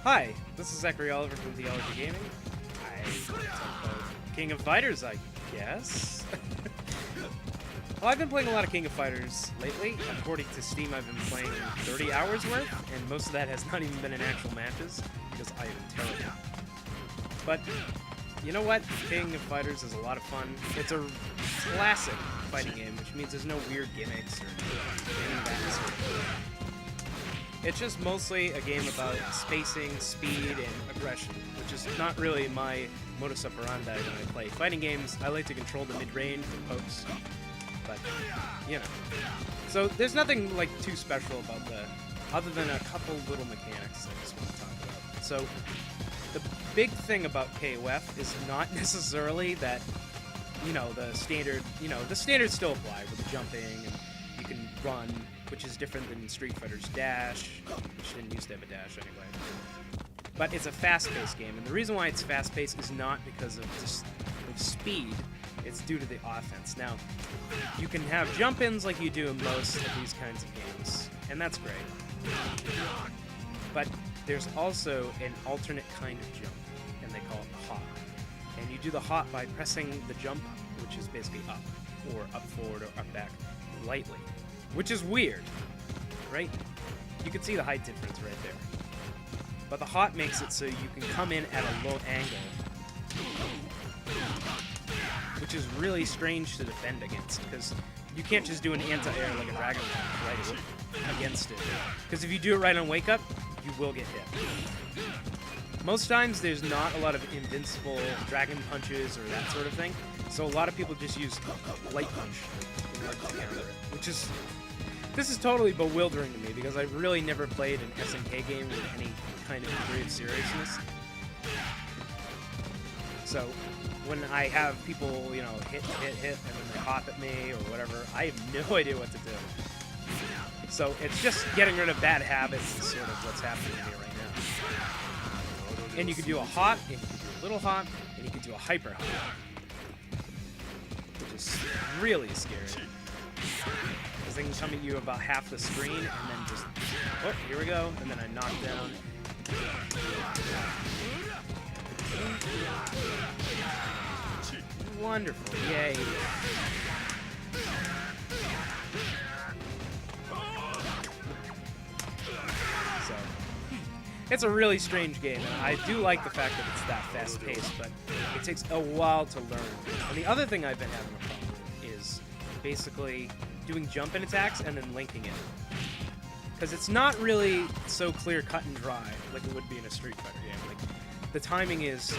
Hi, this is Zachary Oliver from Theology Gaming. I talk about King of Fighters, I guess. Well, I've been playing a lot of King of Fighters lately. According to Steam, I've been playing 30 hours worth, and most of that has not even been in actual matches, because I am terrible. But, you know what? King of Fighters is a lot of fun. It's a classic fighting game, which means there's no weird gimmicks or any of that sort of thing. It's just mostly a game about spacing, speed, and aggression, which is not really my modus operandi when I play fighting games. I like to control the mid-range, the pokes, but, you know. So there's nothing, like, too special about other than a couple little mechanics I just want to talk about. So, the big thing about KOF is not necessarily that, you know, the standards still apply with the jumping, and you can run, which is different than Street Fighter's dash, which didn't used to have a dash anyway. But it's a fast-paced game, and the reason why it's fast-paced is not because of just of speed, it's due to the offense. Now, you can have jump-ins like you do in most of these kinds of games, and that's great. But there's also an alternate kind of jump, and they call it the hop. And you do the hop by pressing the jump, which is basically up, or up forward, or up back, lightly. Which is weird, right? You can see the height difference right there. But the hop makes it so you can come in at a low angle, which is really strange to defend against, because you can't just do an anti-air like a Dragon Punch right against it. Because if you do it right on Wake Up, you will get hit. Most times there's not a lot of invincible Dragon Punches or that sort of thing, so a lot of people just use Light Punch in order to counter it, which is... This is totally bewildering to me, because I've really never played an SNK game with any kind of degree of seriousness. So, when I have people, you know, hit, and then they hop at me, or whatever, I have no idea what to do. So, it's just getting rid of bad habits is sort of what's happening here right now. And you can do a hop, and you can do a little hop, and you can do a hyper hop. Which is really scary. Because they can come at you about half the screen, and then just, oh, here we go, and then I knock down. Wonderful, yay. So, it's a really strange game, and I do like the fact that it's that fast-paced, but it takes a while to learn. And the other thing I've been having a problem with is basically doing jump-in attacks and then linking it. Because it's not really so clear, cut and dry like it would be in a Street Fighter game. Like, the timing is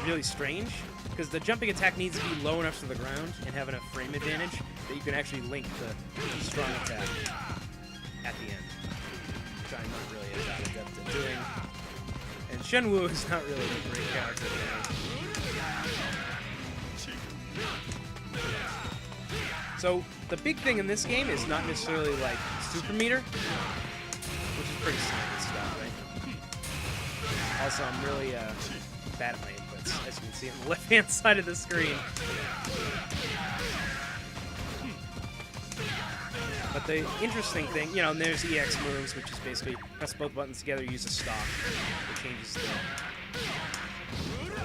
really strange, because the jumping attack needs to be low enough to the ground and have enough frame advantage that you can actually link the strong attack at the end, which I'm not really that adept at doing. And Shenwu is not really a great character to me. So, the big thing in this game is not necessarily, like, super meter, which is pretty standard stuff, right? Also, I'm really bad at my inputs, as you can see on the left-hand side of the screen. But the interesting thing, you know, and there's EX moves, which is basically press both buttons together, use a stock.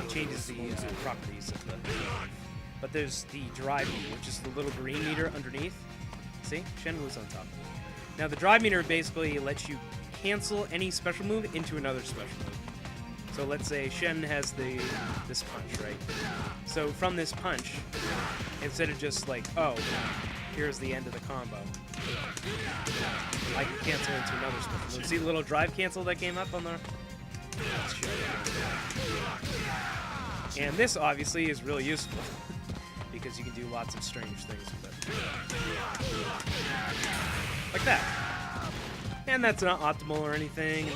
It changes the properties of the... But there's the drive meter, which is the little green meter underneath. See? Shenwu's on top of it. Now, the drive meter basically lets you cancel any special move into another special move. So let's say Shen has this punch, right? So from this punch, instead of just like, oh, here's the end of the combo, I can cancel into another special move. See the little drive cancel that came up on the... Let's show you. And this, obviously, is really useful. Because you can do lots of strange things with it. Like that. And that's not optimal or anything,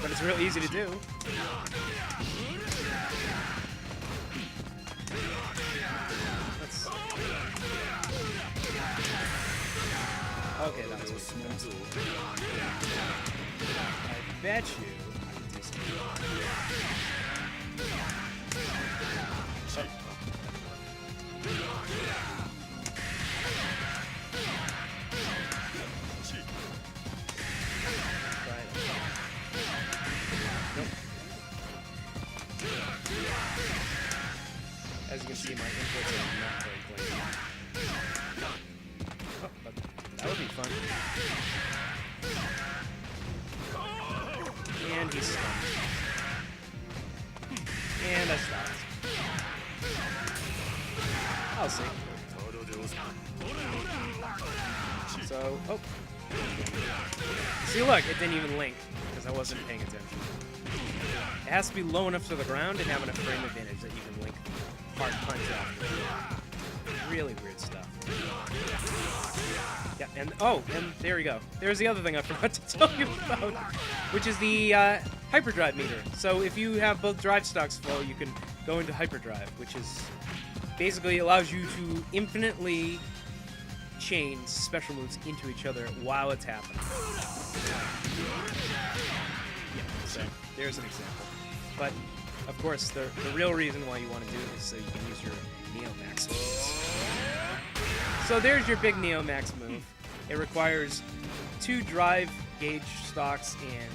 but it's real easy to do. Okay, that was what I bet you I can do something. would be fun. And he's stunned. And I stopped. I'll see. So, oh. See, look, it didn't even link because I wasn't paying attention. It has to be low enough to the ground and have enough frame advantage that you can link hard punch off. Really weird stuff. Yeah, and oh, and there we go. There's the other thing I forgot to tell you about, which is the hyperdrive meter. So if you have both drive stocks full, you can go into hyperdrive, which is basically allows you to infinitely chain special moves into each other while it's happening. Yeah, so there's an example. But of course, the real reason why you want to do it is so you can use your Neo-Max moves. So there's your big Neo-Max move. It requires 2 drive gauge stocks and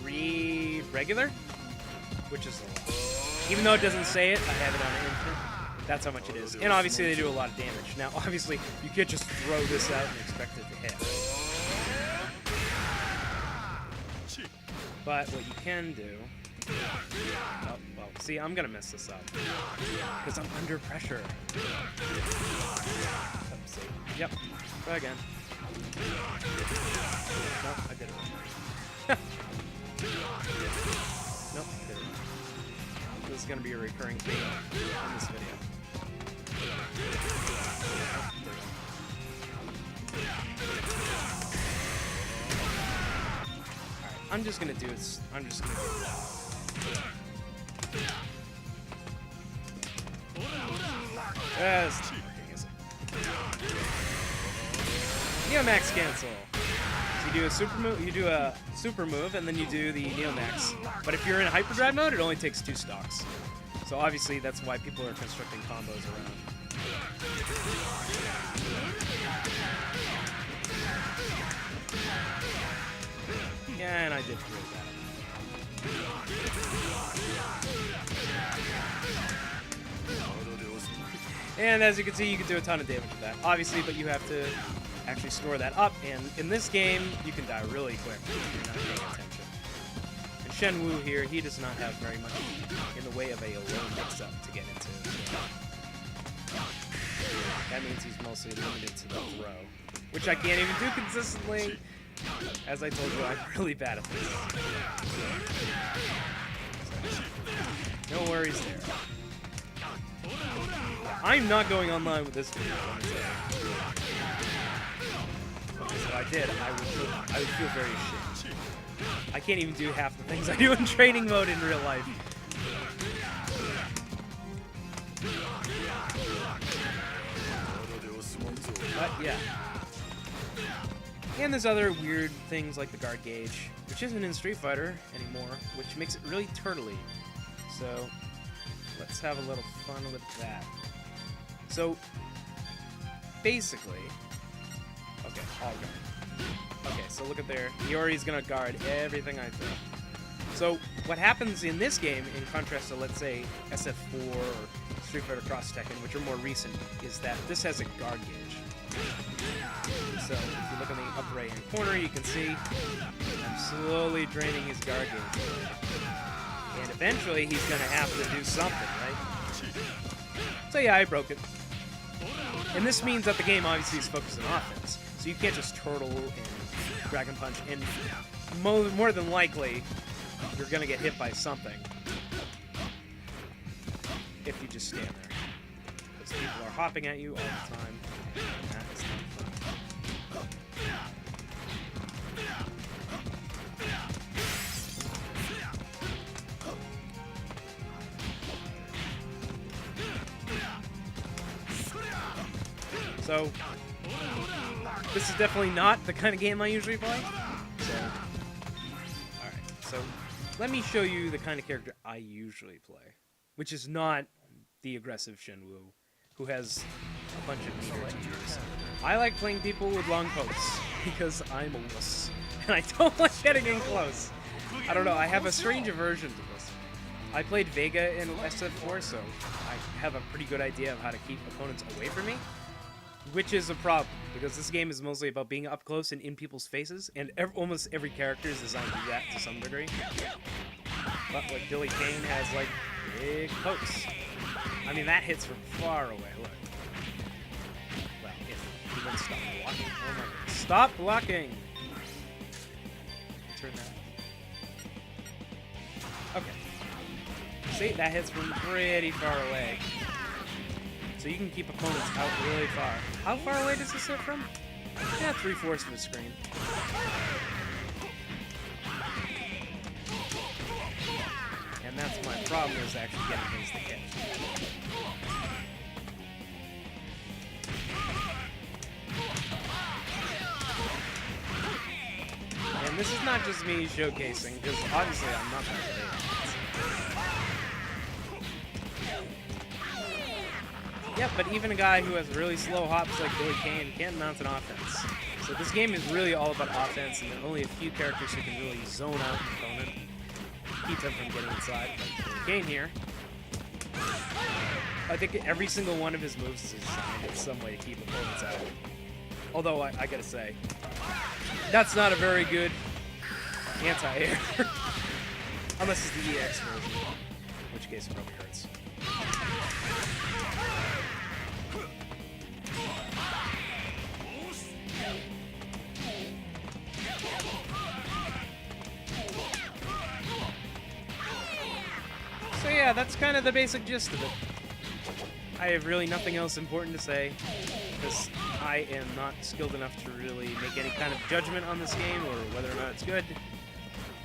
3 regular, which is a lot. Even though it doesn't say it, I have it on infinite. That's how much it is. And obviously they do a lot of damage. Now, obviously, you can't just throw this out and expect it to hit. But what you can do... Oh, well, see, I'm going to mess this up. Because I'm under pressure. Let's see. Yep. Try again. Nope, I did it wrong. Nope, I did it wrong. This is going to be a recurring theme in this video. Alright, I'm just gonna do it. I'm just gonna do it. That's not working, is it? Neo-Max cancel. So you do a super move, and then you do the Neo-Max. But if you're in hyperdrive mode, it only takes 2 stocks. So obviously that's why people are constructing combos around. Yeah, and I did really bad. And as you can see, you can do a ton of damage with that. Obviously, but you have to actually store that up, and in this game, you can die really quick if you're not paying attention. And Shenwu here, he does not have very much in the way of a low mix-up to get into. That means he's mostly limited to the throw, which I can't even do consistently. As I told you, I'm really bad at this. So, no worries there. I'm not going online with this video. Because if I did, I would feel very ashamed. I can't even do half the things I do in training mode in real life. But yeah. And there's other weird things like the guard gauge, which isn't in Street Fighter anymore, which makes it really turtly. So let's have a little fun with that. So basically, okay, all guard. Okay, so look at there. Iori's gonna guard everything I throw. So what happens in this game, in contrast to, let's say, SF4 or Street Fighter Cross Tekken, which are more recent, is that this has a guard gauge. So if you look in the upper right-hand corner, you can see I'm slowly draining his guard gauge. And eventually he's going to have to do something, right? So yeah, I broke it. And this means that the game obviously is focused on offense. So you can't just turtle and Dragon Punch, and more than likely, you're going to get hit by something if you just stand there. Because people are hopping at you all the time. That is not fun. So, this is definitely not the kind of game I usually play. So, alright. So, let me show you the kind of character I usually play. Which is not the aggressive Shenwu, who has a bunch of meter tiers. I like playing people with long pokes, because I'm a wuss. And I don't like getting in close. I don't know, I have a strange aversion to this. I played Vega in SF4, so I have a pretty good idea of how to keep opponents away from me. which is a problem, because this game is mostly about being up close and in people's faces, and almost every character is designed to do that to some degree. But, like, Billy Kane has, like, big pokes. I mean, that hits from far away, look. Well, if he wouldn't stop blocking. Oh my god. Stop blocking! Turn that. Okay. See, that hits from pretty far away. So you can keep opponents out really far. How far away does this hit from? Yeah, 3/4 of the screen. And that's my problem, is actually getting things to hit. And this is not just me showcasing, because obviously I'm not that great. Yeah, but even a guy who has really slow hops like Billy Kane can't mount an offense. So this game is really all about offense, and there are only a few characters who can really zone out an opponent, keep them from getting inside. Like Billy Kane here. I think every single one of his moves is designed in some way to keep opponents out. Although, I gotta say, that's not a very good anti-air. Unless it's the EX version, in which case it probably hurts. So yeah, that's kind of the basic gist of it. I have really nothing else important to say, because I am not skilled enough to really make any kind of judgment on this game, or whether or not it's good.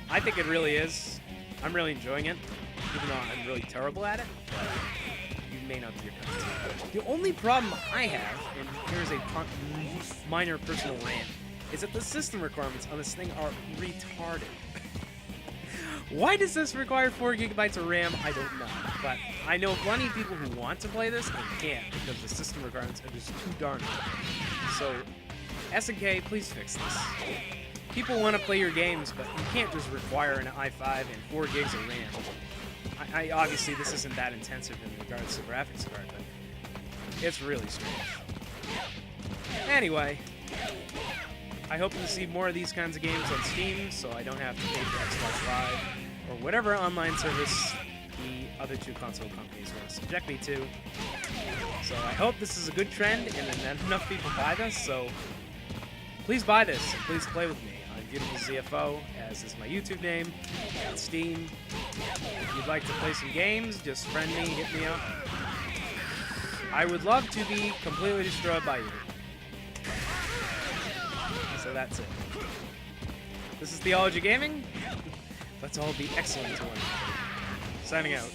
I think it really is. I'm really enjoying it, even though I'm really terrible at it, but you may not be your cup of tea. The only problem I have, and here's a minor personal rant, is that the system requirements on this thing are retarded. Why does this require 4 gigabytes of RAM? I don't know. But I know plenty of people who want to play this and can't because the system requirements are just too darn high. So, SNK, please fix this. People want to play your games, but you can't just require an i5 and 4 gigs of RAM. Obviously, this isn't that intensive in regards to graphics card, but it's really strange. Anyway, I hope to see more of these kinds of games on Steam, so I don't have to pay for Xbox Live or whatever online service the other 2 console companies want to subject me to. So I hope this is a good trend and that enough people buy this, so please buy this and please play with me. I'm Beautiful ZFO, as is my YouTube name, on Steam. If you'd like to play some games, just friend me, hit me up. I would love to be completely destroyed by you. So that's it. This is Theology Gaming. Let's all be excellent to one another. Signing out.